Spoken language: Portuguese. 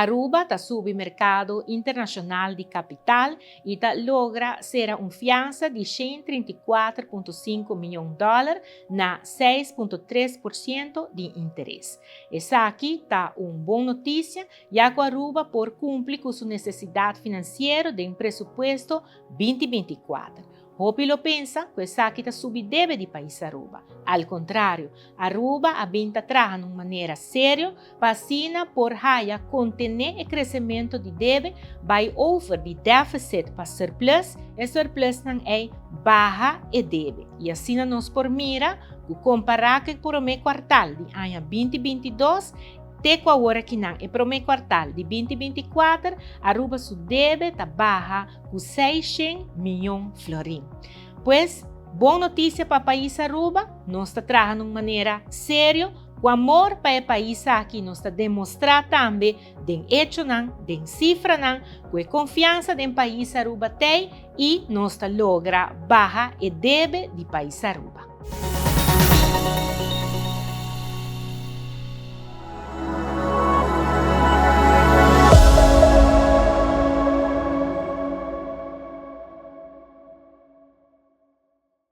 Aruba está sube mercado internacional de capital e tá logra ser uma fiança de 134,5 milhões de dólares na 6,3% de interesse. Essa aqui está uma boa notícia, já que Aruba por cumprir com sua necessidade financeira de presupuesto 2024. Hopi lo pensa, questa aqui está sub deve de país Aruba. Al contrário, Aruba abenta trabalhar de uma maneira séria para por haya contener o crescimento de deve by over de déficit para surplus, e surplus não é barra e deve. E assim nós por mira, comparar com o primeiro quartal de ano 2022, Teco agora que não é primeiro quartal de 2024, Aruba su deve está barra com 600 milhões de florins. Pois, boa notícia para o país Aruba, nós está trabalhando de uma maneira séria, com amor para o país aqui, nós está demonstrando também, de hecho não, de cifra não, com a confiança do país Aruba tem, e nós está logra barra e deve de país Aruba.